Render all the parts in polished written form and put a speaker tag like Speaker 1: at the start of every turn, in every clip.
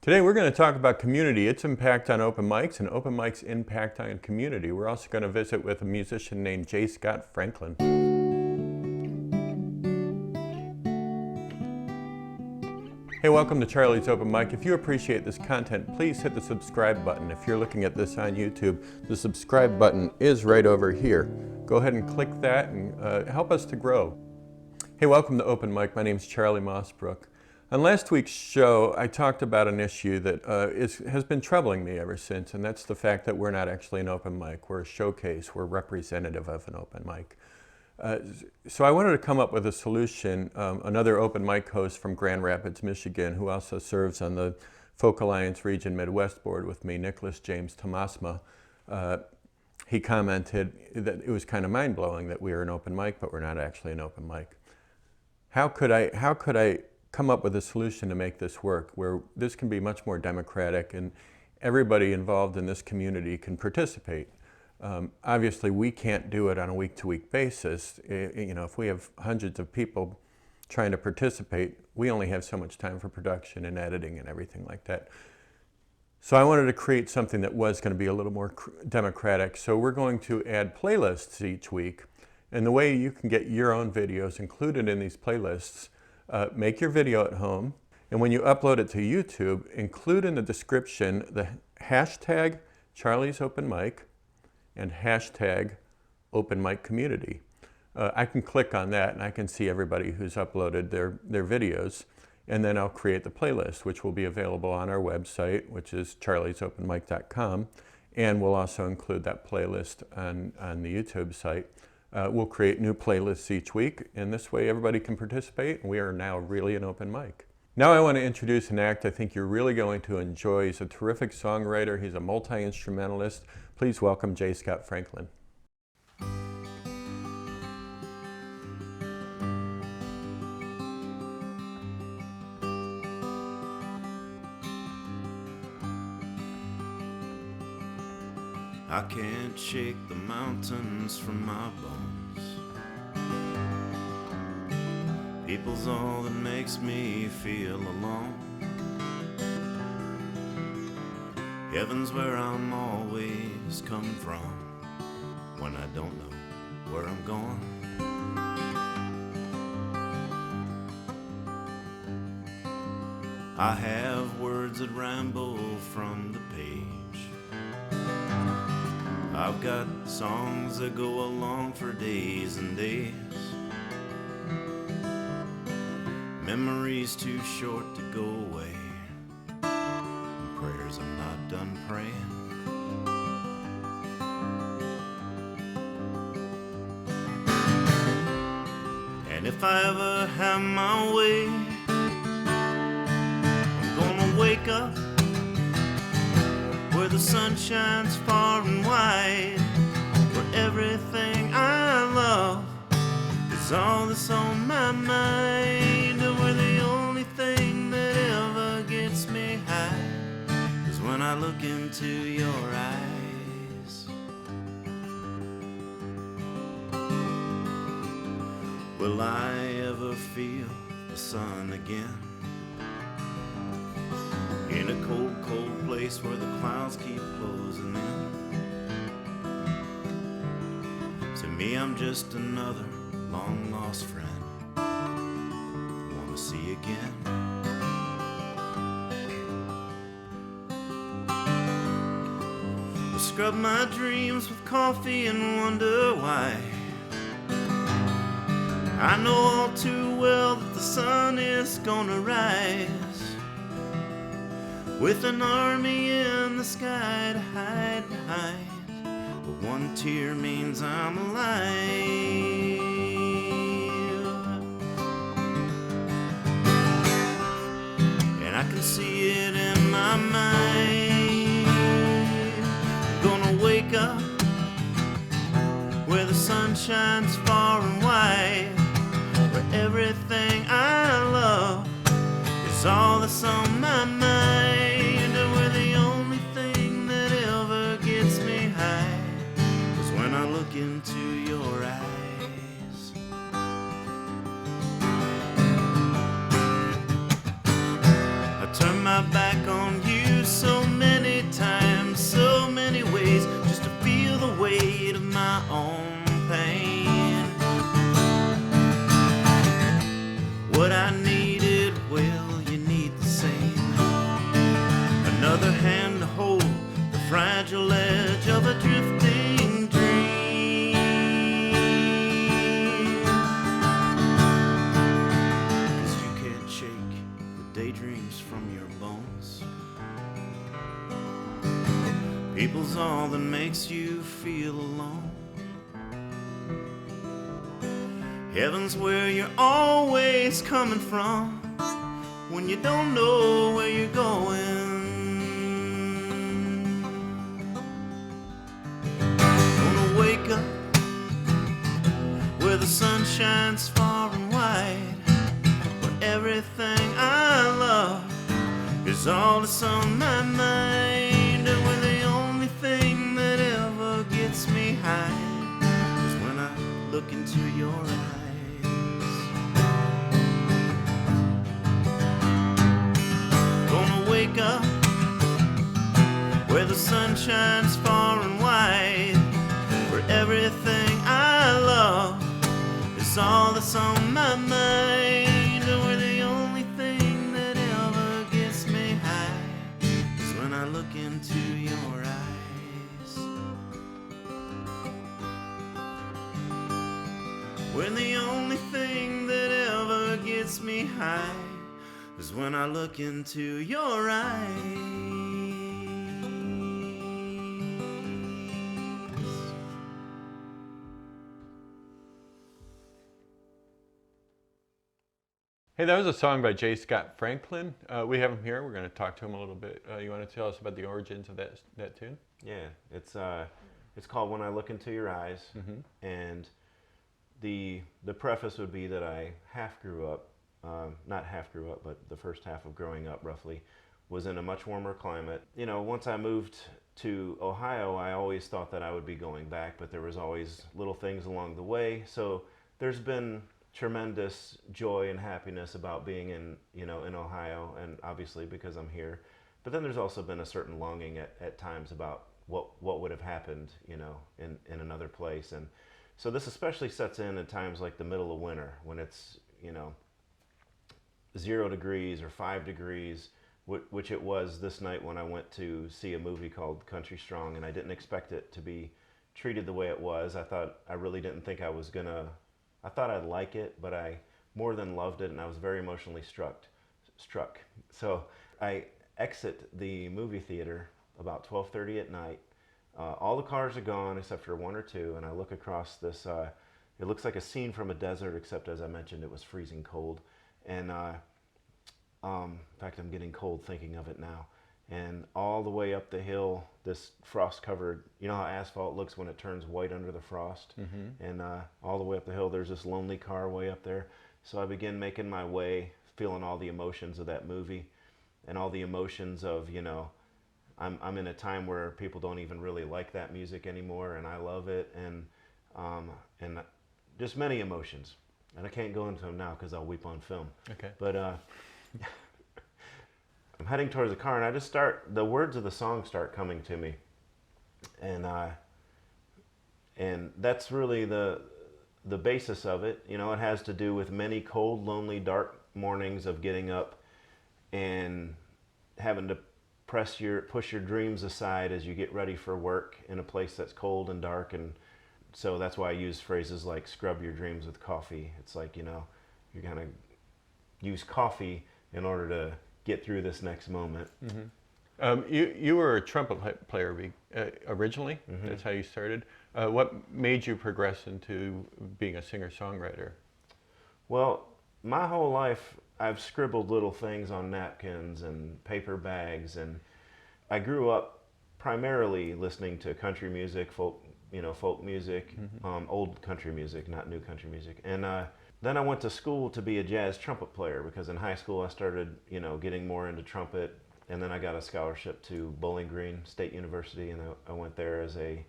Speaker 1: Today we're going to talk about community, its impact on open mics, and open mics' impact on community. We're also going to visit with a musician named J. Scott Franklin. Hey, welcome to Charlie's Open Mic. If you appreciate this content, please hit the subscribe button. If you're looking at this on YouTube, the subscribe button is right over here. Go ahead and click that and help us to grow. Hey, welcome to Open Mic. My name is Charlie Mossbrook. On last week's show, I talked about an issue that has been troubling me ever since, and that's the fact that we're not actually an open mic. We're a showcase. We're representative of an open mic. So I wanted to come up with a solution. Another open mic host from Grand Rapids, Michigan, who also serves on the Folk Alliance Region Midwest board with me, Nicholas James Tomasma, he commented that it was kind of mind-blowing that we are an open mic, but we're not actually an open mic. How could I come up with a solution to make this work, where this can be much more democratic and everybody involved in this community can participate? Obviously, we can't do it on a week-to-week basis. You know, if we have hundreds of people trying to participate, we only have so much time for production and editing and everything like that. So I wanted to create something that was going to be a little more democratic. So we're going to add playlists each week. And the way you can get your own videos included in these playlists, make your video at home. And when you upload it to YouTube, include in the description the hashtag Charlie's Open Mic and hashtag Open Mic Community. I can click on that and I can see everybody who's uploaded their videos. And then I'll create the playlist, which will be available on our website, which is charliesopenmic.com. And we'll also include that playlist on the YouTube site. We'll create new playlists each week, and this way everybody can participate, and we are now really an open mic. Now I want to introduce an act I think you're really going to enjoy. He's a terrific songwriter. He's a multi-instrumentalist. Please welcome J. Scott Franklin.
Speaker 2: I can't shake the mountains from my bones. People's all that makes me feel alone. Heaven's where I'm always coming from when I don't know where I'm going. I have words that ramble from the page. I've got songs that go along for days and days. Memories too short to go away. And prayers I'm not done praying. And if I ever have my way, I'm gonna wake up where the sun shines far and wide, where everything I love is all that's on my mind, where the only thing that ever gets me high is when I look into your eyes. Will I ever feel the sun again? In a cold, cold place where the clouds keep closing in. To me, I'm just another long-lost friend I want to see again. I'll scrub my dreams with coffee and wonder why. I know all too well that the sun is gonna rise, with an army in the sky to hide behind. But one tear means I'm alive. And I can see it in my mind. I'm gonna wake up where the sun shines far and wide, where everything I love is all that's on my mind, where the only thing that ever gets me high is when I look into your eyes. I turn my back on you another hand to hold the fragile edge of a drifting dream. 'Cause you can't shake the daydreams from your bones. People's all that makes you feel alone. Heaven's where you're always coming from when you don't know where you're going. Gonna wake up where the sun shines far and wide, where everything I love is all that's on my mind, and where the only thing that ever gets me high is when I look into your eyes. Wake up where the sun shines far and wide, where everything I love is all that's on my mind, and where the only thing that ever gets me high is when I look into your eyes. When the only thing that ever gets me high is when I look into your eyes.
Speaker 1: Hey, that was a song by J. Scott Franklin. We have him here. We're going to talk to him a little bit. You want to tell us about the origins of that tune?
Speaker 3: Yeah, it's called When I Look Into Your Eyes, and the preface would be that I not half grew up, but the first half of growing up roughly was in a much warmer climate. You know, once I moved to Ohio, I always thought that I would be going back, but there was always little things along the way. So there's been tremendous joy and happiness about being in Ohio, and obviously because I'm here. But then there's also been a certain longing at times about what would have happened, in another place. And so this especially sets in at times like the middle of winter when it's, 0 degrees or 5 degrees, which it was this night when I went to see a movie called Country Strong, and I didn't expect it to be treated the way it was. I really didn't think I thought I'd like it, but I more than loved it, and I was very emotionally struck. So I exit the movie theater about 12:30 at night. All the cars are gone except for 1 or 2, and I look across this, it looks like a scene from a desert, except as I mentioned, it was freezing cold. And in fact, I'm getting cold thinking of it now. And all the way up the hill, this frost-covered, you know how asphalt looks when it turns white under the frost? And all the way up the hill, there's this lonely car way up there. So I begin making my way, feeling all the emotions of that movie, and all the emotions of, I'm in a time where people don't even really like that music anymore, and I love it, and just many emotions. And I can't go into them now because I'll weep on film.
Speaker 1: Okay.
Speaker 3: But I'm heading towards the car, and the words of the song start coming to me. And that's really the basis of it. It has to do with many cold, lonely, dark mornings of getting up and having to push your dreams aside as you get ready for work in a place that's cold and dark. And so that's why I use phrases like scrub your dreams with coffee. It's like, you're going to use coffee in order to get through this next moment.
Speaker 1: You were a trumpet player originally. That's how you started. What made you progress into being a singer-songwriter?
Speaker 3: Well, my whole life I've scribbled little things on napkins and paper bags, and I grew up primarily listening to country music, folk music, old country music, not new country music. And then I went to school to be a jazz trumpet player because in high school I started, getting more into trumpet, and then I got a scholarship to Bowling Green State University, and I went there as a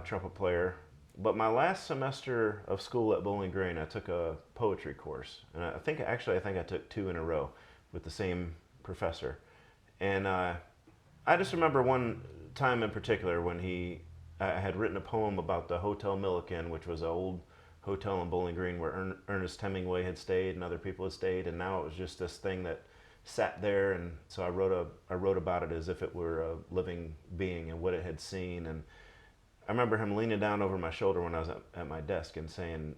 Speaker 3: trumpet player. But my last semester of school at Bowling Green, I took a poetry course, and I think I took 2 in a row with the same professor. And I just remember one time in particular when I had written a poem about the Hotel Milliken, which was an old hotel in Bowling Green where Ernest Hemingway had stayed and other people had stayed, and now it was just this thing that sat there, and so I wrote about it as if it were a living being and what it had seen. And I remember him leaning down over my shoulder when I was at my desk and saying,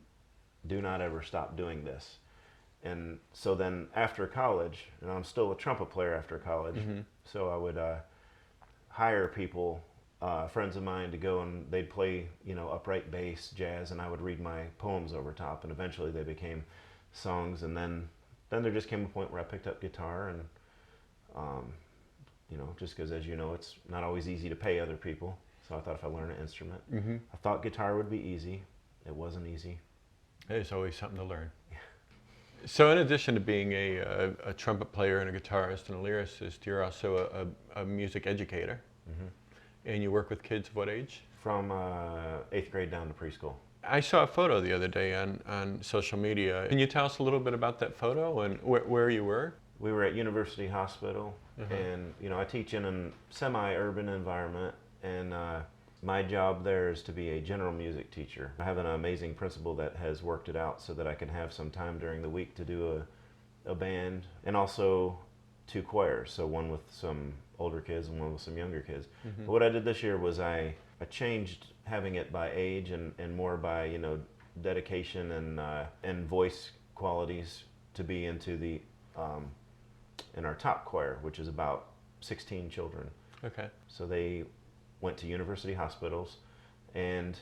Speaker 3: "Do not ever stop doing this." And so then after college, and I'm still a trumpet player after college, so I would hire people, friends of mine, to go and they'd play, upright bass, jazz, and I would read my poems over top, and eventually they became songs. And then there just came a point where I picked up guitar, and just because, as you know, it's not always easy to pay other people, so I thought if I learned an instrument, I thought guitar would be easy. It wasn't easy.
Speaker 1: There's always something to learn. So in addition to being a trumpet player and a guitarist and a lyricist, you're also a music educator. And you work with kids of what age?
Speaker 3: From 8th grade down to preschool.
Speaker 1: I saw a photo the other day on social media. Can you tell us a little bit about that photo and where you were?
Speaker 3: We were at University Hospital, and I teach in a semi-urban environment, and my job there is to be a general music teacher. I have an amazing principal that has worked it out so that I can have some time during the week to do a band, and also 2 choirs, so one with some older kids and one with some younger kids. But what I did this year was I changed having it by age and more by dedication and voice qualities to be into the in our top choir, which is about 16 children.
Speaker 1: Okay.
Speaker 3: So they went to university hospitals, and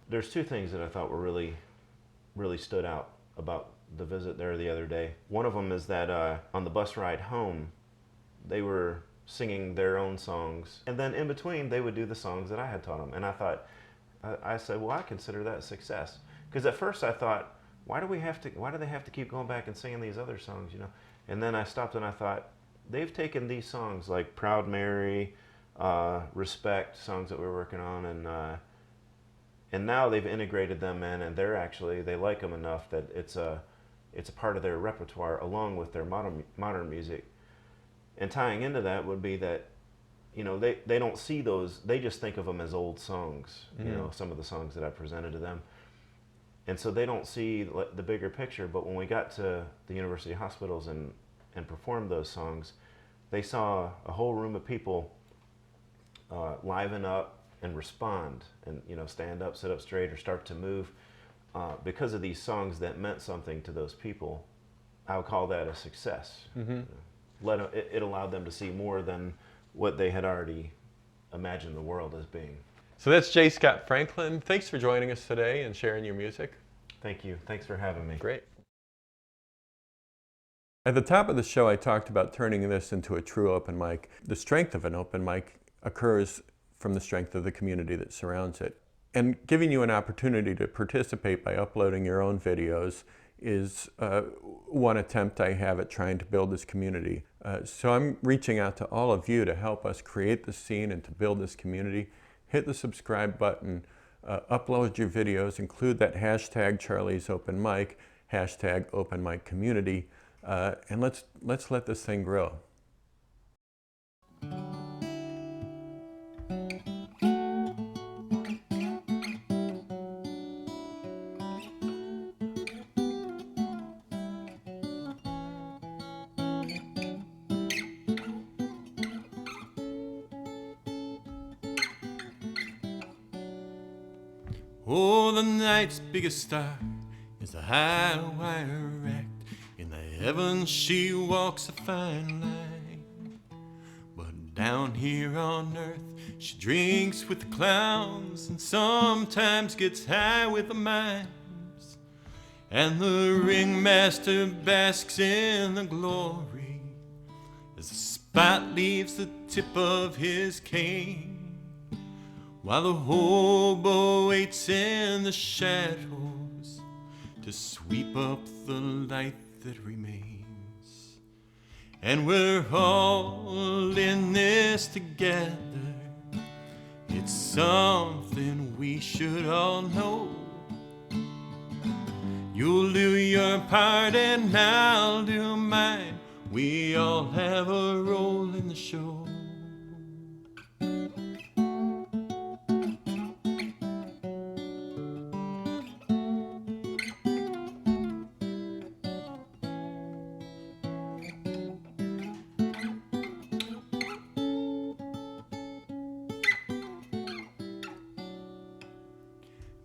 Speaker 3: there's 2 things that I thought were really stood out about the visit there the other day. One of them is that on the bus ride home, they were singing their own songs, and then in between they would do the songs that I had taught them. And I said, well, I consider that a success, because at first I thought, why do they have to keep going back and singing these other songs, And then I stopped and I thought, they've taken these songs like Proud Mary, Respect, songs that we're working on, and now they've integrated them in, and they like them enough that it's a part of their repertoire along with their modern music. And tying into that would be that, they don't see those, they just think of them as old songs, some of the songs that I presented to them. And so they don't see the bigger picture. But when we got to the university hospitals and performed those songs, they saw a whole room of people liven up and respond and, stand up, sit up straight, or start to move because of these songs that meant something to those people. I would call that a success. It allowed them to see more than what they had already imagined the world as being.
Speaker 1: So that's J. Scott Franklin. Thanks for joining us today and sharing your music.
Speaker 3: Thank you. Thanks for having me.
Speaker 1: Great. At the top of the show, I talked about turning this into a true open mic. The strength of an open mic occurs from the strength of the community that surrounds it. And giving you an opportunity to participate by uploading your own videos is one attempt I have at trying to build this community. So I'm reaching out to all of you to help us create this scene and to build this community. Hit the subscribe button, upload your videos, include that hashtag Charlie's Open Mic, hashtag Open Mic Community, and let's let this thing grow.
Speaker 2: Oh, the night's biggest star is the high wire act. In the heavens she walks a fine line. But down here on earth she drinks with the clowns and sometimes gets high with the mimes. And the ringmaster basks in the glory as the spot leaves the tip of his cane, while the hobo waits in the shadows to sweep up the light that remains. And we're all in this together. It's something we should all know. You'll do your part and I'll do mine. We all have a role in the show.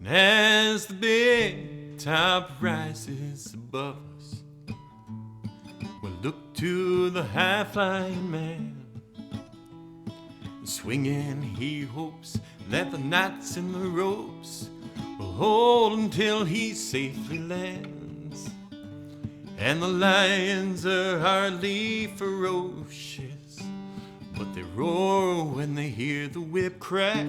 Speaker 1: as the big top rises above us, we'll look to the high-flying man. Swinging, he hopes that the knots in the ropes will hold until he safely lands. And the lions are hardly ferocious, but they roar when they hear the whip crack.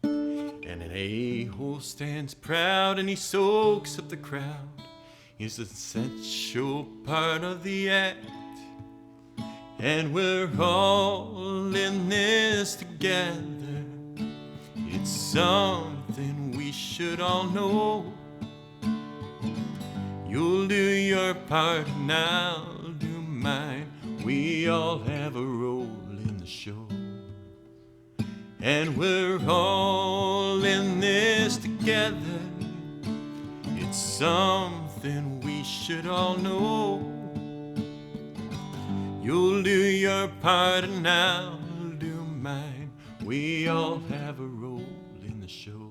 Speaker 1: And an a-hole stands proud and he soaks up the crowd. He's an essential part of the act. And we're all in this together. It's something we should all know. You'll do your part and I'll do mine. We all have a role in the show. And we're all in this together. It's something we should all know. You'll do your part and I'll do mine. We all have a role in the show.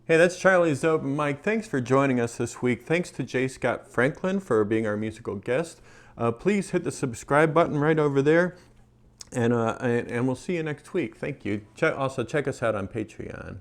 Speaker 1: Hey, that's Charlie's Open Mic. Thanks for joining us this week. Thanks to J. Scott Franklin for being our musical guest. Please hit the subscribe button right over there, and we'll see you next week. Thank you. Also, check us out on Patreon.